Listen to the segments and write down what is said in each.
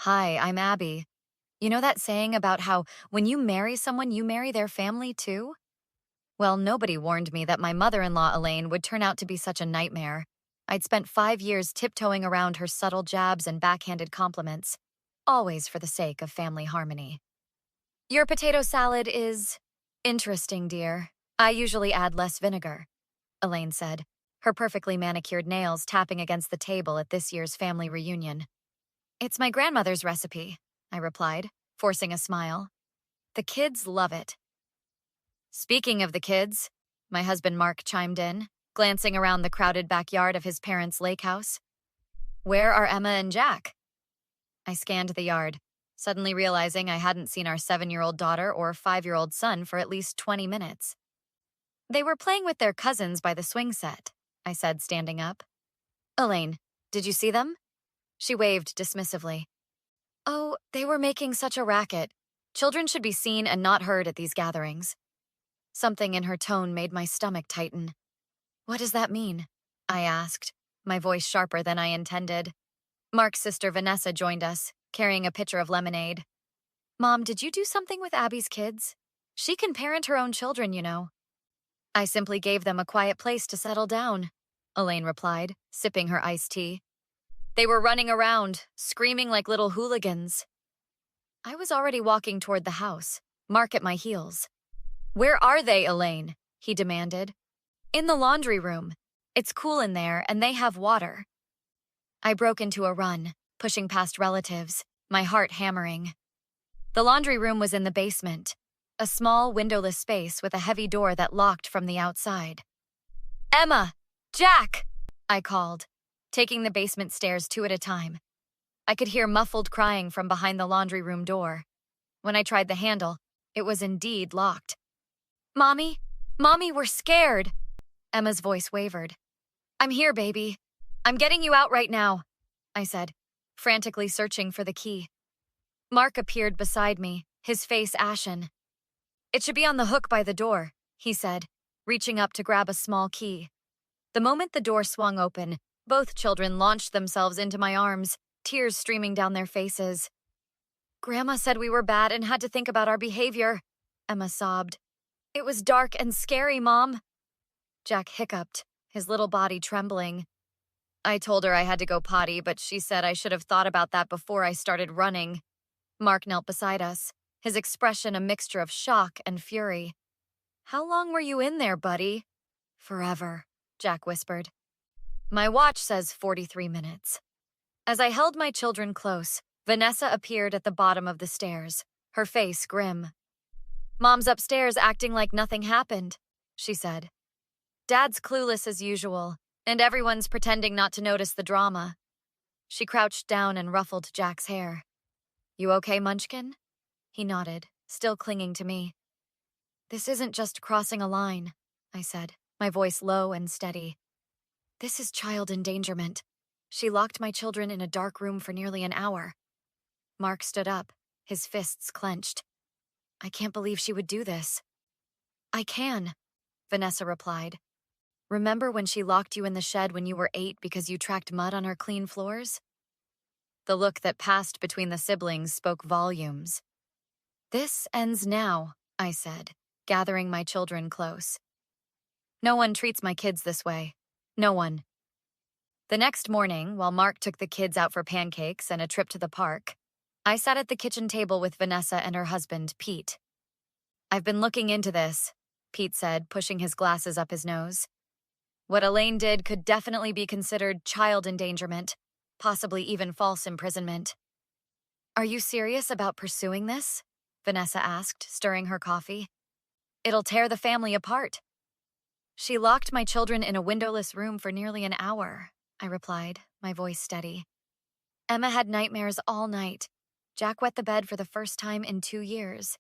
Hi, I'm Abby. You know that saying about how when you marry someone, you marry their family too? Well, nobody warned me that my mother in law, Elaine, would turn out to be such a nightmare. I'd spent 5 years tiptoeing around her subtle jabs and backhanded compliments, always for the sake of family harmony. Your potato salad is interesting, dear. I usually add less vinegar, Elaine said, her perfectly manicured nails tapping against the table at this year's family reunion. It's my grandmother's recipe, I replied, forcing a smile. The kids love it. Speaking of the kids, my husband Mark chimed in, glancing around the crowded backyard of his parents' lake house. Where are Emma and Jack? I scanned the yard, suddenly realizing I hadn't seen our 7-year-old daughter or 5-year-old son for at least 20 minutes. They were playing with their cousins by the swing set, I said, standing up. Elaine, did you see them? She waved dismissively. Oh, they were making such a racket. Children should be seen and not heard at these gatherings. Something in her tone made my stomach tighten. What does that mean? I asked, my voice sharper than I intended. Mark's sister Vanessa joined us, carrying a pitcher of lemonade. Mom, did you do something with Abby's kids? She can parent her own children, you know. I simply gave them a quiet place to settle down, Elaine replied, sipping her iced tea. They were running around, screaming like little hooligans. I was already walking toward the house, Mark at my heels. Where are they, Elaine? He demanded. In the laundry room. It's cool in there, and they have water. I broke into a run, pushing past relatives, my heart hammering. The laundry room was in the basement, a small windowless space with a heavy door that locked from the outside. Emma! Jack! I called, taking the basement stairs 2 at a time. I could hear muffled crying from behind the laundry room door. When I tried the handle, it was indeed locked. Mommy? Mommy, we're scared! Emma's voice wavered. I'm here, baby. I'm getting you out right now, I said, frantically searching for the key. Mark appeared beside me, his face ashen. It should be on the hook by the door, he said, reaching up to grab a small key. The moment the door swung open, both children launched themselves into my arms, tears streaming down their faces. Grandma said we were bad and had to think about our behavior, Emma sobbed. It was dark and scary, Mom. Jack hiccuped, his little body trembling. I told her I had to go potty, but she said I should have thought about that before I started running. Mark knelt beside us, his expression a mixture of shock and fury. How long were you in there, buddy? Forever, Jack whispered. My watch says 43 minutes. As I held my children close, Vanessa appeared at the bottom of the stairs, her face grim. Mom's upstairs acting like nothing happened, she said. Dad's clueless as usual, and everyone's pretending not to notice the drama. She crouched down and ruffled Jack's hair. You okay, Munchkin? He nodded, still clinging to me. This isn't just crossing a line, I said, my voice low and steady. This is child endangerment. She locked my children in a dark room for nearly an hour. Mark stood up, his fists clenched. I can't believe she would do this. I can, Vanessa replied. Remember when she locked you in the shed when you were 8 because you tracked mud on her clean floors? The look that passed between the siblings spoke volumes. This ends now, I said, gathering my children close. No one treats my kids this way. No one. The next morning, while Mark took the kids out for pancakes and a trip to the park, I sat at the kitchen table with Vanessa and her husband, Pete. I've been looking into this, Pete said, pushing his glasses up his nose. What Elaine did could definitely be considered child endangerment, possibly even false imprisonment. Are you serious about pursuing this? Vanessa asked, stirring her coffee. It'll tear the family apart. She locked my children in a windowless room for nearly an hour, I replied, my voice steady. Emma had nightmares all night. Jack wet the bed for the first time in 2 years.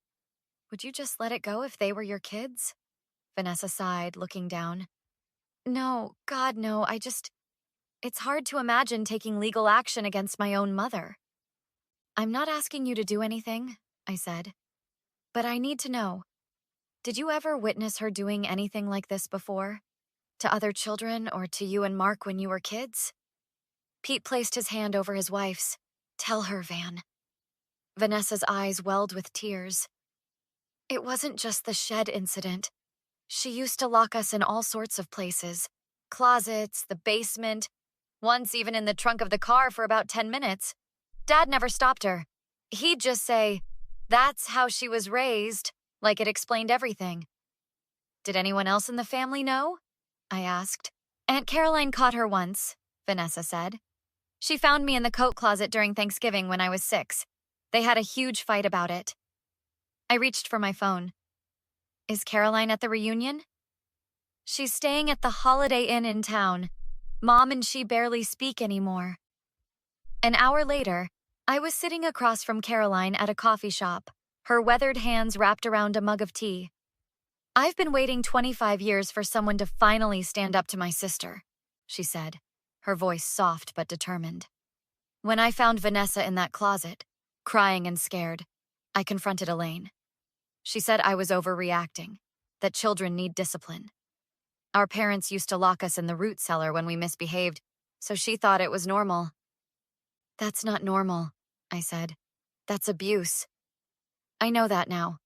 Would you just let it go if they were your kids? Vanessa sighed, looking down. No, God, no, It's hard to imagine taking legal action against my own mother. I'm not asking you to do anything, I said. But I need to know. Did you ever witness her doing anything like this before? To other children or to you and Mark when you were kids? Pete placed his hand over his wife's. Tell her, Van, Vanessa's eyes welled with tears. It wasn't just the shed incident. She used to lock us in all sorts of places. Closets, the basement, once even in the trunk of the car for about 10 minutes. Dad never stopped her. He'd just say, "That's how she was raised," like it explained everything. Did anyone else in the family know? I asked. Aunt Caroline caught her once, Vanessa said. She found me in the coat closet during Thanksgiving when I was 6. They had a huge fight about it. I reached for my phone. Is Caroline at the reunion? She's staying at the Holiday Inn in town. Mom and she barely speak anymore. An hour later, I was sitting across from Caroline at a coffee shop, her weathered hands wrapped around a mug of tea. I've been waiting 25 years for someone to finally stand up to my sister, she said, her voice soft but determined. When I found Vanessa in that closet, crying and scared, I confronted Elaine. She said I was overreacting, that children need discipline. Our parents used to lock us in the root cellar when we misbehaved, so she thought it was normal. That's not normal, I said. That's abuse. I know that now.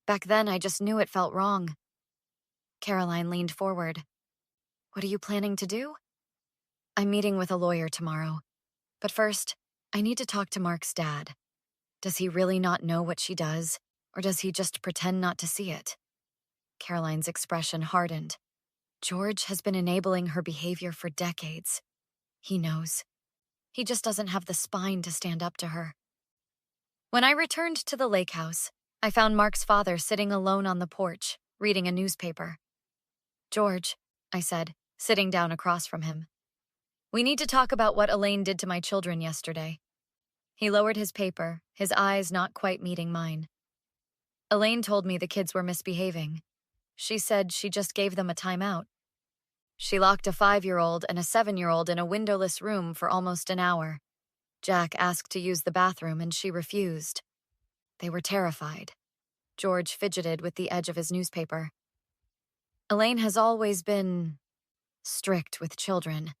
Back then, I just knew it felt wrong. Caroline leaned forward. What are you planning to do? I'm meeting with a lawyer tomorrow. But first, I need to talk to Mark's dad. Does he really not know what she does, or does he just pretend not to see it? Caroline's expression hardened. George has been enabling her behavior for decades. He knows. He just doesn't have the spine to stand up to her. When I returned to the lake house, I found Mark's father sitting alone on the porch, reading a newspaper. George, I said, sitting down across from him. We need to talk about what Elaine did to my children yesterday. He lowered his paper, his eyes not quite meeting mine. Elaine told me the kids were misbehaving. She said she just gave them a timeout. She locked a 5-year-old and a 7-year-old in a windowless room for almost an hour. Jack asked to use the bathroom and she refused. They were terrified. George fidgeted with the edge of his newspaper. Elaine has always been strict with children.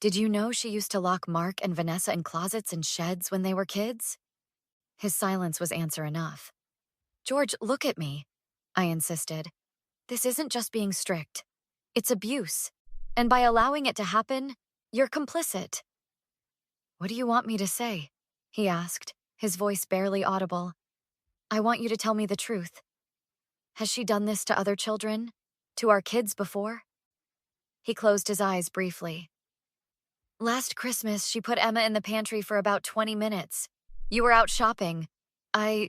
Did you know she used to lock Mark and Vanessa in closets and sheds when they were kids? His silence was answer enough. George, look at me, I insisted. This isn't just being strict. It's abuse. And by allowing it to happen, you're complicit. What do you want me to say? He asked, his voice barely audible. I want you to tell me the truth. Has she done this to other children? To our kids before? He closed his eyes briefly. Last Christmas, she put Emma in the pantry for about 20 minutes. You were out shopping. I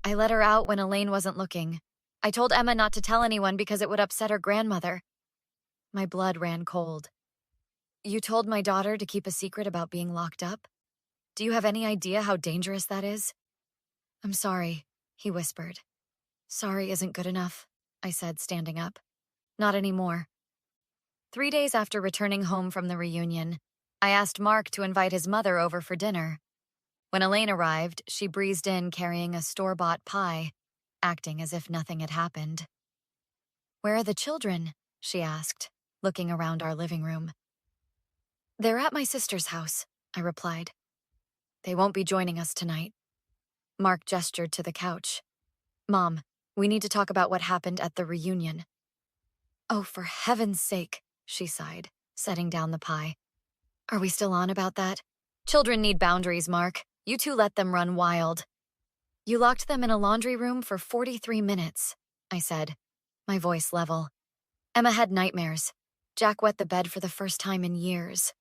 let her out when Elaine wasn't looking. I told Emma not to tell anyone because it would upset her grandmother. My blood ran cold. You told my daughter to keep a secret about being locked up? Do you have any idea how dangerous that is? I'm sorry, he whispered. Sorry isn't good enough, I said, standing up. Not anymore. 3 days after returning home from the reunion, I asked Mark to invite his mother over for dinner. When Elaine arrived, she breezed in carrying a store-bought pie, acting as if nothing had happened. Where are the children? She asked, looking around our living room. They're at my sister's house, I replied. They won't be joining us tonight. Mark gestured to the couch. Mom, we need to talk about what happened at the reunion. Oh, for heaven's sake, she sighed, setting down the pie. Are we still on about that? Children need boundaries, Mark. You two let them run wild. You locked them in a laundry room for 43 minutes, I said, my voice level. Emma had nightmares. Jack wet the bed for the first time in years.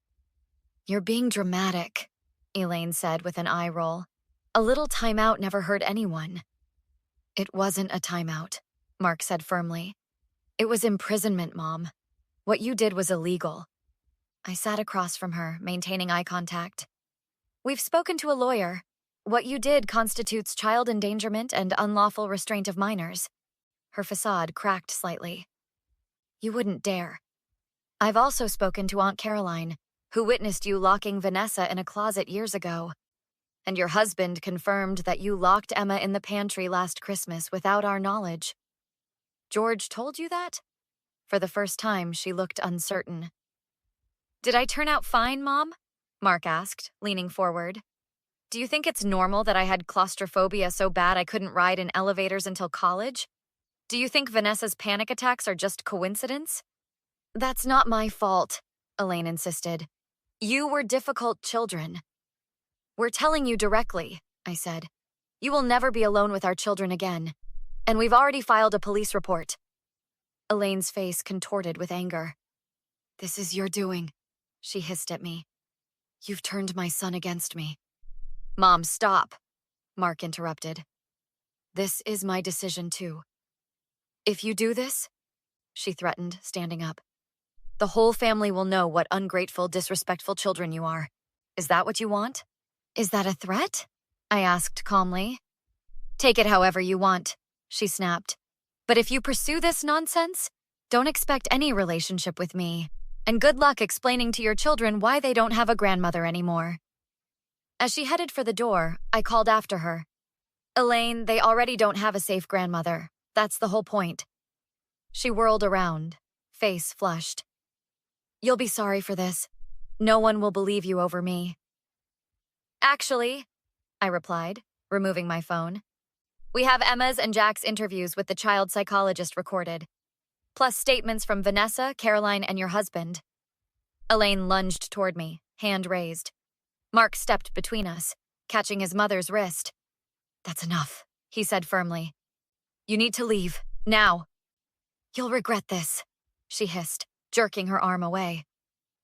You're being dramatic, Elaine said with an eye roll. A little timeout never hurt anyone. It wasn't a timeout, Mark said firmly. It was imprisonment, Mom. What you did was illegal. I sat across from her, maintaining eye contact. We've spoken to a lawyer. What you did constitutes child endangerment and unlawful restraint of minors. Her facade cracked slightly. You wouldn't dare. I've also spoken to Aunt Caroline, who witnessed you locking Vanessa in a closet years ago. And your husband confirmed that you locked Emma in the pantry last Christmas without our knowledge. George told you that? For the first time, she looked uncertain. Did I turn out fine, Mom? Mark asked, leaning forward. Do you think it's normal that I had claustrophobia so bad I couldn't ride in elevators until college? Do you think Vanessa's panic attacks are just coincidence? That's not my fault, Elaine insisted. You were difficult children. We're telling you directly, I said. You will never be alone with our children again. And we've already filed a police report. Elaine's face contorted with anger. This is your doing, she hissed at me. You've turned my son against me. Mom, stop, Mark interrupted. This is my decision too. If you do this, she threatened, standing up, the whole family will know what ungrateful, disrespectful children you are. Is that what you want? Is that a threat? I asked calmly. Take it however you want, she snapped. But if you pursue this nonsense, don't expect any relationship with me. And good luck explaining to your children why they don't have a grandmother anymore. As she headed for the door, I called after her. Elaine, they already don't have a safe grandmother. That's the whole point. She whirled around, face flushed. You'll be sorry for this. No one will believe you over me. Actually, I replied, removing my phone. We have Emma's and Jack's interviews with the child psychologist recorded, plus statements from Vanessa, Caroline, and your husband. Elaine lunged toward me, hand raised. Mark stepped between us, catching his mother's wrist. That's enough, he said firmly. You need to leave, now. You'll regret this, she hissed, jerking her arm away.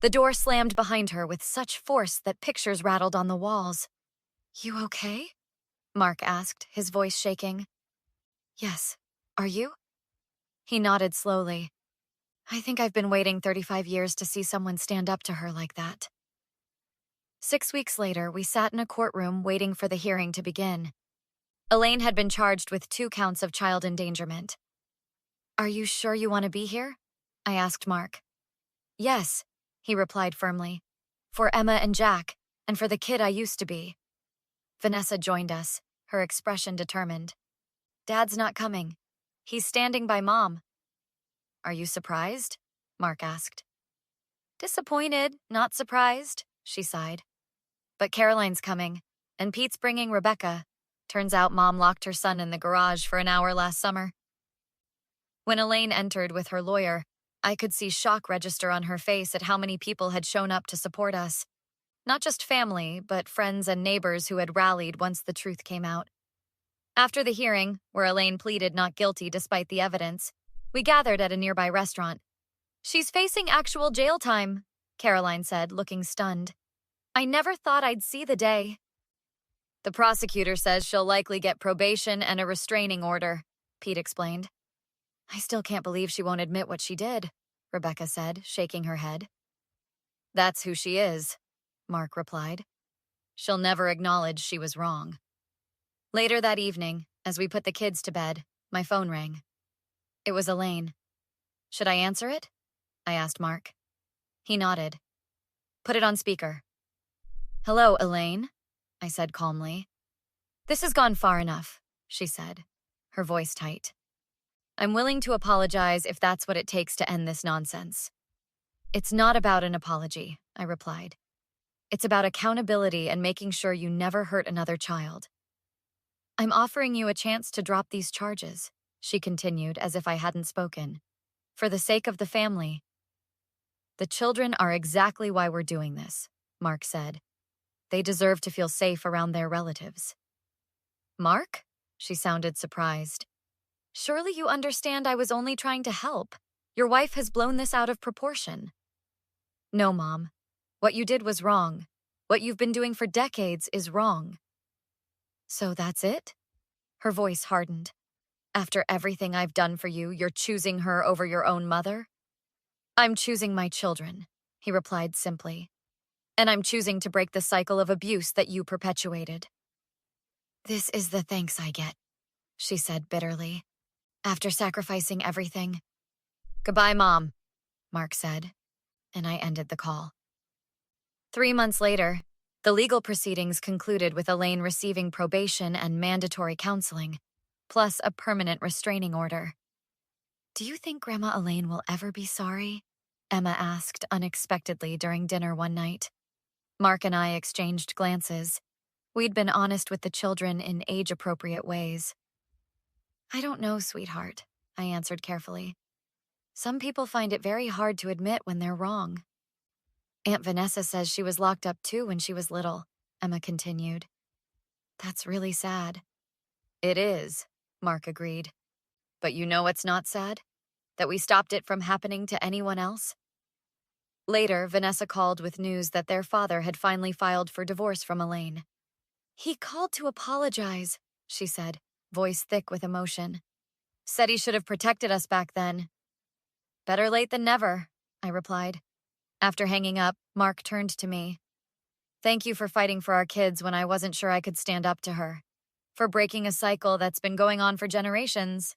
The door slammed behind her with such force that pictures rattled on the walls. You okay? Mark asked, his voice shaking. Yes. Are you? He nodded slowly. I think I've been waiting 35 years to see someone stand up to her like that. 6 weeks later, we sat in a courtroom waiting for the hearing to begin. Elaine had been charged with 2 counts of child endangerment. Are you sure you want to be here? I asked Mark. Yes, he replied firmly. For Emma and Jack, and for the kid I used to be. Vanessa joined us, her expression determined. Dad's not coming. He's standing by Mom. Are you surprised? Mark asked. Disappointed, not surprised, she sighed. But Caroline's coming, and Pete's bringing Rebecca. Turns out Mom locked her son in the garage for an hour last summer. When Elaine entered with her lawyer, I could see shock register on her face at how many people had shown up to support us. Not just family, but friends and neighbors who had rallied once the truth came out. After the hearing, where Elaine pleaded not guilty despite the evidence, we gathered at a nearby restaurant. She's facing actual jail time, Caroline said, looking stunned. I never thought I'd see the day. The prosecutor says she'll likely get probation and a restraining order, Pete explained. I still can't believe she won't admit what she did, Rebecca said, shaking her head. That's who she is, Mark replied. She'll never acknowledge she was wrong. Later that evening, as we put the kids to bed, my phone rang. It was Elaine. Should I answer it? I asked Mark. He nodded. Put it on speaker. Hello, Elaine, I said calmly. This has gone far enough, she said, her voice tight. I'm willing to apologize if that's what it takes to end this nonsense. It's not about an apology, I replied. It's about accountability and making sure you never hurt another child. I'm offering you a chance to drop these charges, she continued as if I hadn't spoken. For the sake of the family. The children are exactly why we're doing this, Mark said. They deserve to feel safe around their relatives. Mark? She sounded surprised. Surely you understand I was only trying to help. Your wife has blown this out of proportion. No, Mom. What you did was wrong. What you've been doing for decades is wrong. So that's it? Her voice hardened. After everything I've done for you, you're choosing her over your own mother? I'm choosing my children, he replied simply. And I'm choosing to break the cycle of abuse that you perpetuated. This is the thanks I get, she said bitterly. After sacrificing everything. Goodbye, Mom, Mark said, and I ended the call. 3 months later, the legal proceedings concluded with Elaine receiving probation and mandatory counseling, plus a permanent restraining order. Do you think Grandma Elaine will ever be sorry? Emma asked unexpectedly during dinner one night. Mark and I exchanged glances. We'd been honest with the children in age-appropriate ways. I don't know, sweetheart, I answered carefully. Some people find it very hard to admit when they're wrong. Aunt Vanessa says she was locked up too when she was little, Emma continued. That's really sad. It is, Mark agreed. But you know what's not sad? That we stopped it from happening to anyone else? Later, Vanessa called with news that their father had finally filed for divorce from Elaine. He called to apologize, she said, voice thick with emotion. Said he should have protected us back then. Better late than never, I replied. After hanging up, Mark turned to me. Thank you for fighting for our kids when I wasn't sure I could stand up to her. For breaking a cycle that's been going on for generations.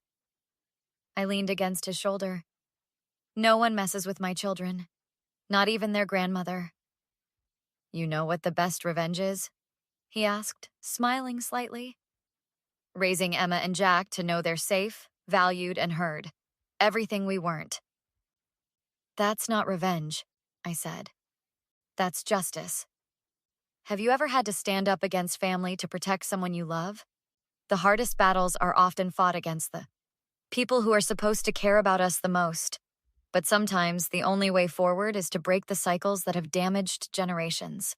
I leaned against his shoulder. No one messes with my children. Not even their grandmother. You know what the best revenge is? He asked, smiling slightly. Raising Emma and Jack to know they're safe, valued, and heard. Everything we weren't. That's not revenge, I said. That's justice. Have you ever had to stand up against family to protect someone you love? The hardest battles are often fought against the people who are supposed to care about us the most. But sometimes the only way forward is to break the cycles that have damaged generations.